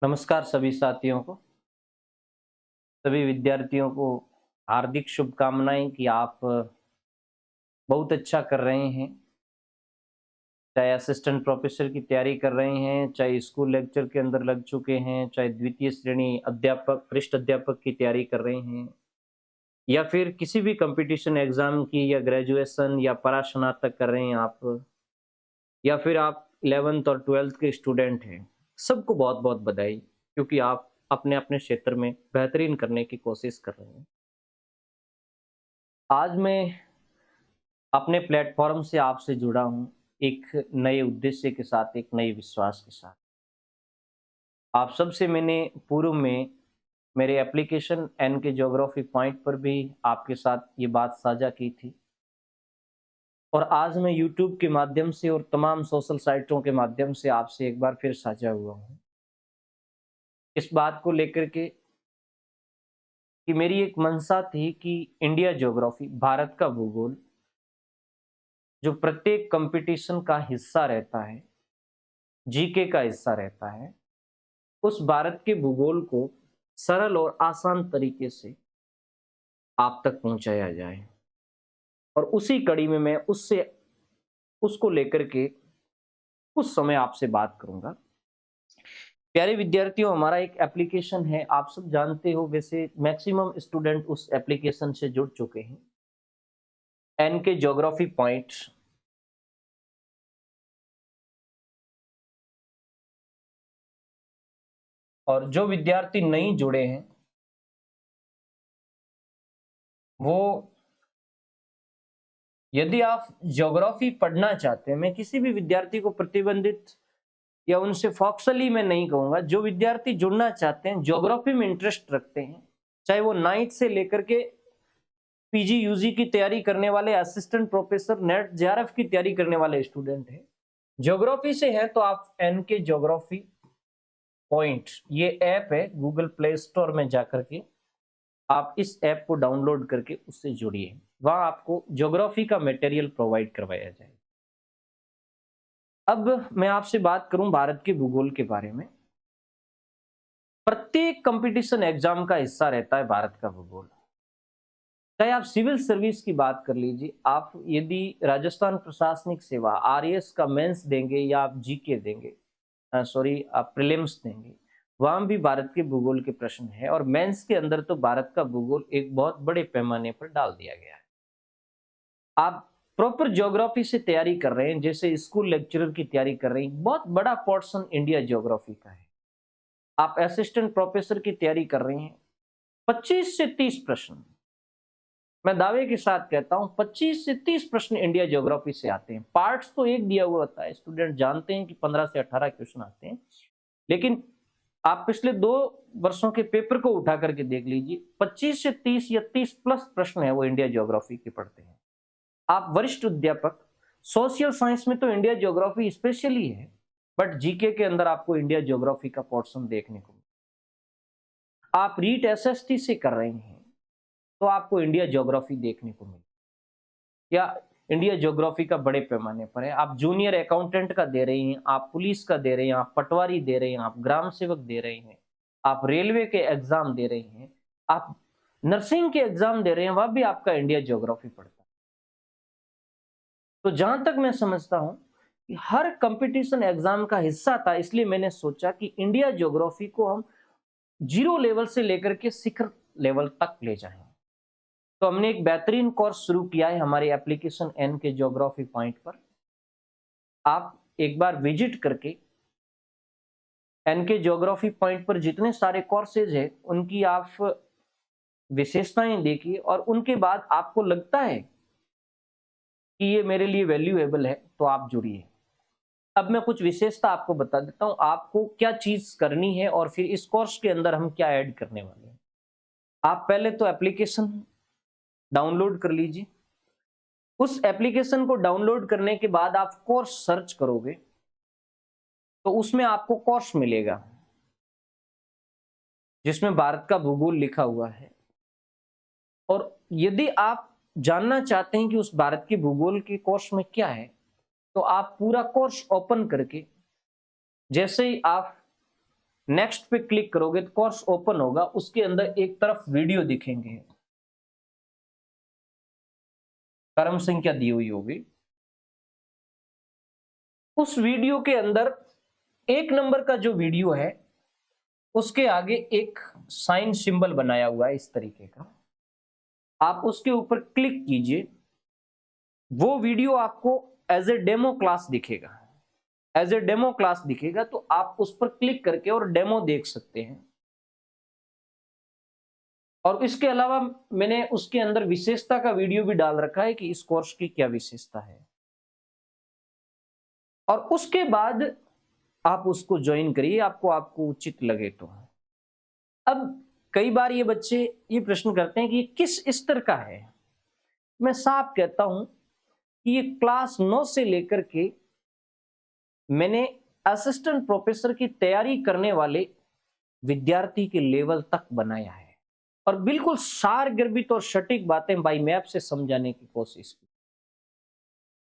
नमस्कार सभी साथियों को, सभी विद्यार्थियों को हार्दिक शुभकामनाएं कि आप बहुत अच्छा कर रहे हैं। चाहे असिस्टेंट प्रोफेसर की तैयारी कर रहे हैं, चाहे स्कूल लेक्चर के अंदर लग चुके हैं, चाहे द्वितीय श्रेणी अध्यापक, वरिष्ठ अध्यापक की तैयारी कर रहे हैं, या फिर किसी भी कंपटीशन एग्जाम की, या ग्रेजुएशन या परास्नातक कर रहे हैं आप, या फिर आप 11th और 12th के स्टूडेंट हैं। सबको बहुत बहुत बधाई, क्योंकि आप अपने अपने क्षेत्र में बेहतरीन करने की कोशिश कर रहे हैं। आज मैं अपने प्लेटफॉर्म से आपसे जुड़ा हूं, एक नए उद्देश्य के साथ, एक नए विश्वास के साथ। आप सबसे मैंने पूर्व में मेरे एप्लीकेशन एन के ज्योग्राफी पॉइंट पर भी आपके साथ ये बात साझा की थी, और आज मैं यूट्यूब के माध्यम से और तमाम सोशल साइटों के माध्यम से आपसे एक बार फिर साझा हुआ हूँ इस बात को लेकर के कि मेरी एक मंशा थी कि इंडिया ज्योग्राफी, भारत का भूगोल, जो प्रत्येक कंपटीशन का हिस्सा रहता है, जीके का हिस्सा रहता है, उस भारत के भूगोल को सरल और आसान तरीके से आप तक पहुंचाया जाए। और उसी कड़ी में मैं उसको लेकर के उस समय आपसे बात करूंगा। प्यारे विद्यार्थियों, हमारा एक एप्लीकेशन है, आप सब जानते हो, वैसे मैक्सिमम स्टूडेंट उस एप्लीकेशन से जुड़ चुके हैं, एन के ज्योग्राफी पॉइंट। और जो विद्यार्थी नहीं जुड़े हैं, वो, यदि आप ज्योग्राफी पढ़ना चाहते हैं, मैं किसी भी विद्यार्थी को प्रतिबंधित या उनसे फॉक्सली मैं नहीं कहूंगा, जो विद्यार्थी जुड़ना चाहते हैं, ज्योग्राफी में इंटरेस्ट रखते हैं, चाहे वो 9th से लेकर के पीजी यूजी की तैयारी करने वाले, असिस्टेंट प्रोफेसर, नेट जेआरएफ की तैयारी करने वाले स्टूडेंट हैं, ज्योग्राफी से हैं, तो आप एन के ज्योग्राफी पॉइंट, ये ऐप है, गूगल प्ले स्टोर में जाकर के आप इस ऐप को डाउनलोड करके उससे जुड़िए। वहां आपको ज्योग्राफी का मटेरियल प्रोवाइड करवाया जाए। अब मैं आपसे बात करूं भारत के भूगोल के बारे में। प्रत्येक कंपटीशन एग्जाम का हिस्सा रहता है भारत का भूगोल। चाहे आप सिविल सर्विस की बात कर लीजिए, आप यदि राजस्थान प्रशासनिक सेवा आरएएस का मेंस देंगे, या आप जीके देंगे, सॉरी, आप प्रीलिम्स देंगे, वहां भी भारत के भूगोल के प्रश्न है। और मेंस के अंदर तो भारत का भूगोल एक बहुत बड़े पैमाने पर डाल दिया गया है। आप प्रॉपर ज्योग्राफी से तैयारी कर रहे हैं, जैसे स्कूल लेक्चरर की तैयारी कर रहे हैं, बहुत बड़ा पोर्शन इंडिया ज्योग्राफी का है। आप असिस्टेंट प्रोफेसर की तैयारी कर रहे हैं, 25 से 30 प्रश्न, मैं दावे के साथ कहता हूं 25 से 30 प्रश्न इंडिया ज्योग्राफी से आते हैं। पार्ट्स तो एक दिया हुआ होता है, स्टूडेंट जानते हैं कि 15 से 18 क्वेश्चन आते हैं, लेकिन आप पिछले 2 वर्षों के पेपर को उठा करके देख लीजिए, 25 से 30 या 30 प्लस प्रश्न है वो इंडिया ज्योग्राफी के पढ़ते हैं। आप वरिष्ठ अध्यापक, सोशल साइंस में तो इंडिया ज्योग्राफी स्पेशली है, बट जीके के अंदर आपको इंडिया ज्योग्राफी का पोर्शन देखने को मिले। आप रीट एसएसटी से कर रहे हैं, तो आपको इंडिया ज्योग्राफी देखने को मिले, या इंडिया ज्योग्राफी का बड़े पैमाने पर है। आप जूनियर अकाउंटेंट का दे रहे हैं, आप पुलिस का दे रहे हैं, आप पटवारी दे रहे हैं, आप ग्राम सेवक दे रहे हैं, आप रेलवे के एग्जाम दे रहे हैं, आप नर्सिंग के एग्जाम दे रहे हैं, वह भी आपका इंडिया ज्योग्राफी पड़ता है। तो जहां तक मैं समझता हूं कि हर कंपटीशन एग्जाम का हिस्सा था, इसलिए मैंने सोचा कि इंडिया ज्योग्राफी को हम जीरो लेवल से लेकर के शिखर लेवल तक ले जाएं। तो हमने एक बेहतरीन कोर्स शुरू किया है हमारे एप्लीकेशन एन के ज्योग्राफी पॉइंट पर। आप एक बार विजिट करके एन के ज्योग्राफी पॉइंट पर जितने सारे कोर्सेज है, उनकी आप विशेषताएं देखिए, और उनके बाद आपको लगता है कि ये मेरे लिए वैल्यूएबल है, तो आप जुड़िए। अब मैं कुछ विशेषता आपको बता देता हूं, आपको क्या चीज करनी है और फिर इस कोर्स के अंदर हम क्या ऐड करने वाले हैं। आप पहले तो एप्लीकेशन डाउनलोड कर लीजिए। उस एप्लीकेशन को डाउनलोड करने के बाद आप कोर्स सर्च करोगे, तो उसमें आपको कोर्स मिलेगा जिसमें भारत का भूगोल लिखा हुआ है। और यदि आप जानना चाहते हैं कि उस भारत के भूगोल के कोर्स में क्या है, तो आप पूरा कोर्स ओपन करके, जैसे ही आप नेक्स्ट पे क्लिक करोगे तो कोर्स ओपन होगा, उसके अंदर एक तरफ वीडियो दिखेंगे, क्रम संख्या दी हुई होगी। उस वीडियो के अंदर 1 नंबर का जो वीडियो है उसके आगे एक साइन सिंबल बनाया हुआ है इस तरीके का, आप उसके ऊपर क्लिक कीजिए। वो वीडियो आपको एज ए डेमो क्लास दिखेगा, एज ए डेमो क्लास दिखेगा, तो आप उस पर क्लिक करके और डेमो देख सकते हैं। और इसके अलावा मैंने उसके अंदर विशेषता का वीडियो भी डाल रखा है कि इस कोर्स की क्या विशेषता है, और उसके बाद आप उसको ज्वाइन करिए, आपको उचित लगे तो। अब कई बार ये बच्चे ये प्रश्न करते हैं कि ये किस स्तर का है। मैं साफ कहता हूं कि ये क्लास 9 से लेकर के मैंने असिस्टेंट प्रोफेसर की तैयारी करने वाले विद्यार्थी के लेवल तक बनाया है, और बिल्कुल सारगर्भित और सटीक बातें बाई मैप से समझाने की कोशिश की।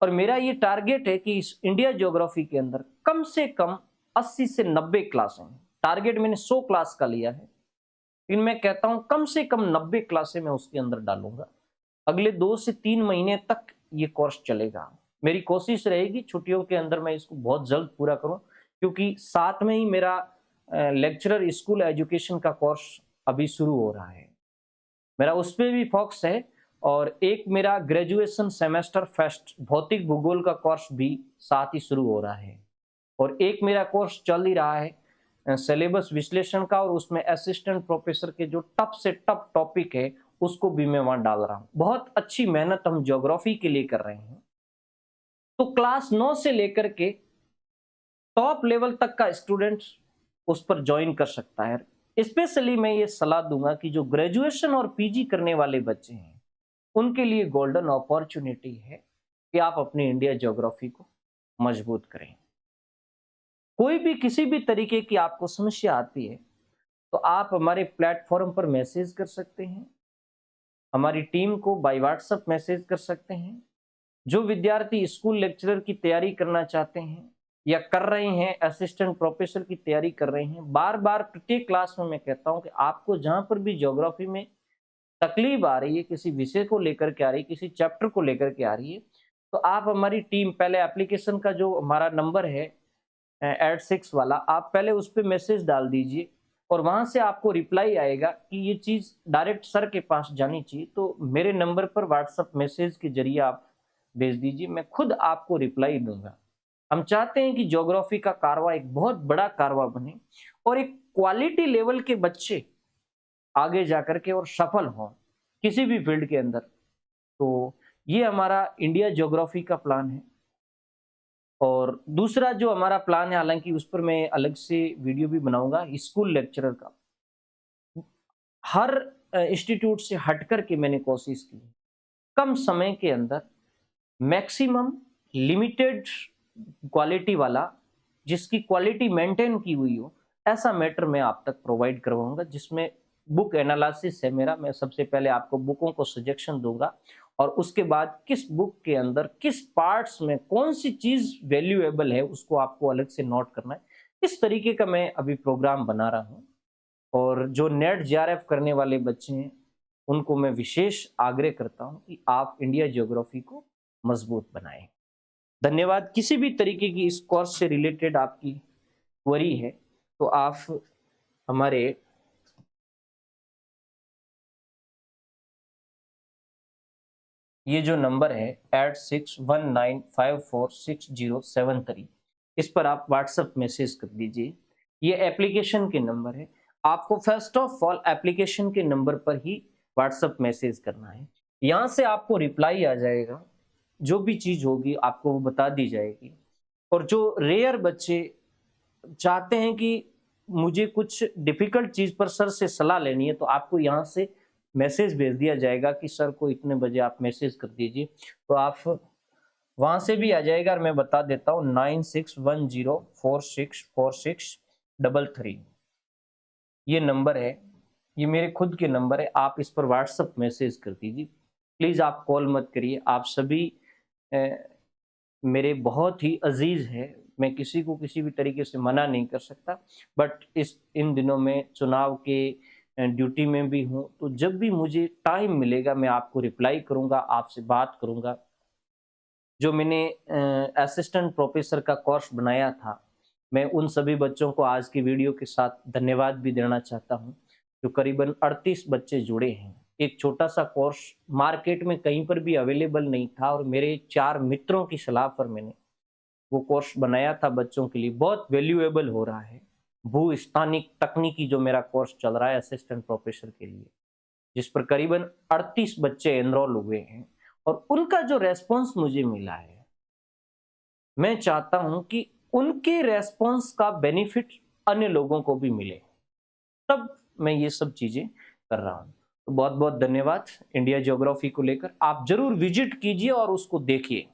और मेरा ये टारगेट है कि इस इंडिया ज्योग्राफी के अंदर कम से कम 80 से 90 क्लासें, टारगेट मैंने 100 क्लास का लिया है, लेकिन मैं कहता हूं कम से कम 90 क्लासें मैं उसके अंदर डालूंगा। अगले 2 से 3 महीने तक ये कोर्स चलेगा। मेरी कोशिश रहेगी छुट्टियों के अंदर मैं इसको बहुत जल्द पूरा करूं, क्योंकि साथ में ही मेरा लेक्चरर स्कूल एजुकेशन का कोर्स अभी शुरू हो रहा है, मेरा उस पर भी फोकस है। और एक मेरा ग्रेजुएशन सेमेस्टर फेस्ट भौतिक भूगोल का कोर्स भी साथ ही शुरू हो रहा है, और एक मेरा कोर्स चल ही रहा है सिलेबस विश्लेषण का, और उसमें असिस्टेंट प्रोफेसर के जो टफ से टफ टॉपिक है उसको भी मैं वहां डाल रहा हूं। बहुत अच्छी मेहनत हम ज्योग्राफी के लिए कर रहे हैं। तो क्लास 9 से लेकर के टॉप लेवल तक का स्टूडेंट उस पर ज्वाइन कर सकता है। स्पेशली मैं ये सलाह दूंगा कि जो ग्रेजुएशन और पीजी करने वाले बच्चे हैं उनके लिए गोल्डन अपॉर्चुनिटी है कि आप अपनी इंडिया ज्योग्राफी को मजबूत करें। कोई भी किसी भी तरीके की आपको समस्या आती है तो आप हमारे प्लेटफॉर्म पर मैसेज कर सकते हैं, हमारी टीम को बाय व्हाट्सएप मैसेज कर सकते हैं। जो विद्यार्थी स्कूल लेक्चरर की तैयारी करना चाहते हैं या कर रहे हैं, असिस्टेंट प्रोफेसर की तैयारी कर रहे हैं, बार बार प्रत्येक क्लास में मैं कहता हूं कि आपको जहां पर भी ज्योग्राफी में तकलीफ आ रही है, किसी विषय को लेकर के आ रही है, किसी चैप्टर को लेकर के आ रही है, तो आप हमारी टीम, पहले एप्लीकेशन का जो हमारा नंबर है 86 वाला, आप पहले उस पर मैसेज डाल दीजिए और वहां से आपको रिप्लाई आएगा कि ये चीज डायरेक्ट सर के पास जानी चाहिए, तो मेरे नंबर पर व्हाट्सएप मैसेज के जरिए आप भेज दीजिए, मैं खुद आपको रिप्लाई दूंगा। हम चाहते हैं कि ज्योग्राफी का कारवा एक बहुत बड़ा कारवा बने और एक क्वालिटी लेवल के बच्चे आगे जाकर के और सफल हों किसी भी फील्ड के अंदर। तो ये हमारा इंडिया ज्योग्राफी का प्लान है। और दूसरा जो हमारा प्लान है, हालांकि उस पर मैं अलग से वीडियो भी बनाऊंगा, स्कूल लेक्चरर का। हर इंस्टीट्यूट से हट करके मैंने कोशिश की कम समय के अंदर मैक्सिमम लिमिटेड क्वालिटी वाला, जिसकी क्वालिटी मेंटेन की हुई हो, ऐसा मैटर मैं आप तक प्रोवाइड करवाऊंगा, जिसमें बुक एनालिसिस है मेरा। मैं सबसे पहले आपको बुकों को सजेशन दूंगा और उसके बाद किस बुक के अंदर किस पार्ट्स में कौन सी चीज वैल्यूएबल है उसको आपको अलग से नोट करना है। इस तरीके का मैं अभी प्रोग्राम बना रहा हूँ। और जो नेट जेआरएफ करने वाले बच्चे हैं उनको मैं विशेष आग्रह करता हूं कि आप इंडिया ज्योग्राफी को मजबूत बनाएं। धन्यवाद। किसी भी तरीके की इस कोर्स से रिलेटेड आपकी क्वेरी है तो आप हमारे ये जो नंबर है 8619546073, इस पर आप व्हाट्सएप मैसेज कर दीजिए। ये एप्लीकेशन के नंबर है, आपको फर्स्ट ऑफ ऑल एप्लीकेशन के नंबर पर ही व्हाट्सएप मैसेज करना है। यहाँ से आपको रिप्लाई आ जाएगा, जो भी चीज होगी आपको वो बता दी जाएगी। और जो रेयर बच्चे चाहते हैं कि मुझे कुछ डिफिकल्ट चीज पर सर से सलाह लेनी है, तो आपको यहाँ से मैसेज भेज दिया जाएगा कि सर को इतने बजे आप मैसेज कर दीजिए, तो आप वहां से भी आ जाएगा। और मैं बता देता हूँ 9610464633 ये नंबर है, ये मेरे खुद के नंबर है। आप इस पर व्हाट्सएप मैसेज कर दीजिए, प्लीज आप कॉल मत करिए। आप सभी मेरे बहुत ही अजीज है, मैं किसी को किसी भी तरीके से मना नहीं कर सकता, बट इन दिनों में चुनाव के ड्यूटी में भी हूँ, तो जब भी मुझे टाइम मिलेगा मैं आपको रिप्लाई करूँगा, आपसे बात करूँगा। जो मैंने असिस्टेंट प्रोफेसर का कोर्स बनाया था, मैं उन सभी बच्चों को आज की वीडियो के साथ धन्यवाद भी देना चाहता हूँ, जो करीबन 38 बच्चे जुड़े हैं। एक छोटा-सा कोर्स मार्केट में कहीं पर भी अवेलेबल नहीं था और मेरे 4 मित्रों की सलाह पर मैंने वो कोर्स बनाया था बच्चों के लिए, बहुत वैल्यूएबल हो रहा है। भू-स्थानिक तकनीकी जो मेरा कोर्स चल रहा है असिस्टेंट प्रोफेसर के लिए, जिस पर करीबन 38 बच्चे एनरोल हुए हैं और उनका जो रेस्पॉन्स मुझे मिला है, मैं चाहता हूं कि उनके रेस्पॉन्स का बेनिफिट अन्य लोगों को भी मिले, तब मैं ये सब चीजें कर रहा हूं। तो बहुत बहुत धन्यवाद। इंडिया ज्योग्राफी को लेकर आप जरूर विजिट कीजिए और उसको देखिए।